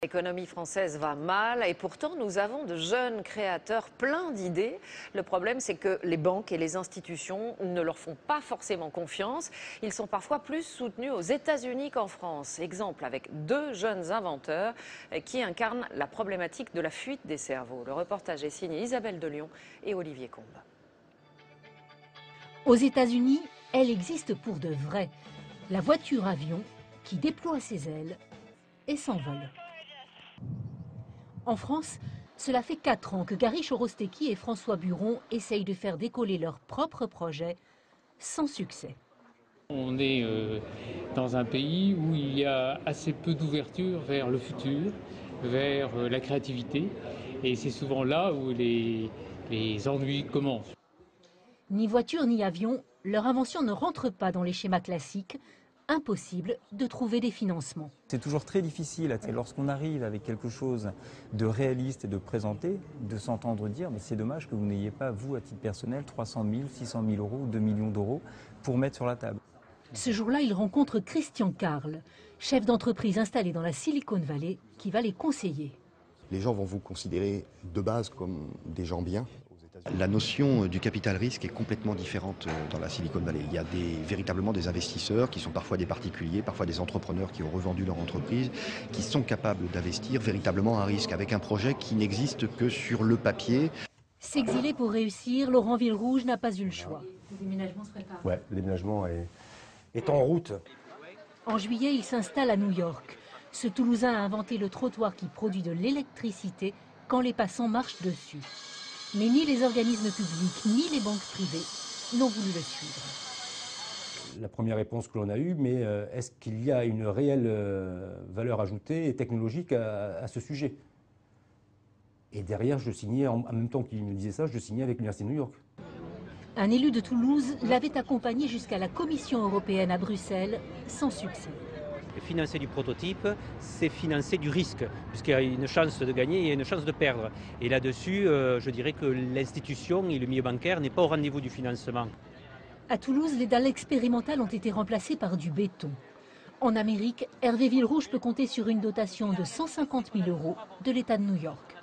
L'économie française va mal et pourtant nous avons de jeunes créateurs pleins d'idées. Le problème c'est que les banques et les institutions ne leur font pas forcément confiance. Ils sont parfois plus soutenus aux États-Unis qu'en France. Exemple avec deux jeunes inventeurs qui incarnent la problématique de la fuite des cerveaux. Le reportage est signé Isabelle Delion et Olivier Combe. Aux États-Unis, elle existe pour de vrai. La voiture-avion qui déploie ses ailes et s'envole. En France, cela fait 4 ans que Gary Chorostecki et François Buron essayent de faire décoller leur propre projet sans succès. On est dans un pays où il y a assez peu d'ouverture vers le futur, vers la créativité, et c'est souvent là où les ennuis commencent. Ni voiture ni avion, leur invention ne rentre pas dans les schémas classiques. Impossible de trouver des financements. C'est toujours très difficile, lorsqu'on arrive avec quelque chose de réaliste et de présenté, de s'entendre dire mais c'est dommage que vous n'ayez pas, vous, à titre personnel, 300 000, 600 000 euros ou 2 millions d'euros pour mettre sur la table. Ce jour-là, il rencontre Christian Karl, chef d'entreprise installé dans la Silicon Valley, qui va les conseiller. Les gens vont vous considérer de base comme des gens bien. La notion du capital risque est complètement différente dans la Silicon Valley. Il y a véritablement des investisseurs qui sont parfois des particuliers, parfois des entrepreneurs qui ont revendu leur entreprise, qui sont capables d'investir véritablement à risque avec un projet qui n'existe que sur le papier. S'exiler pour réussir, Laurent Villerouge n'a pas eu le choix. Le déménagement se prépare. Ouais, le déménagement est en route. En juillet, il s'installe à New York. Ce Toulousain a inventé le trottoir qui produit de l'électricité quand les passants marchent dessus. Mais ni les organismes publics, ni les banques privées n'ont voulu le suivre. La première réponse que l'on a eue, mais est-ce qu'il y a une réelle valeur ajoutée et technologique à ce sujet? Et derrière, je signais, en même temps qu'il me disait ça, je signais avec l'Université de New York. Un élu de Toulouse l'avait accompagné jusqu'à la Commission européenne à Bruxelles, sans succès. Financer du prototype, c'est financer du risque, puisqu'il y a une chance de gagner et une chance de perdre. Et là-dessus, je dirais que l'institution et le milieu bancaire n'est pas au rendez-vous du financement. À Toulouse, les dalles expérimentales ont été remplacées par du béton. En Amérique, Hervé Villerouge peut compter sur une dotation de 150 000 € de l'État de New York.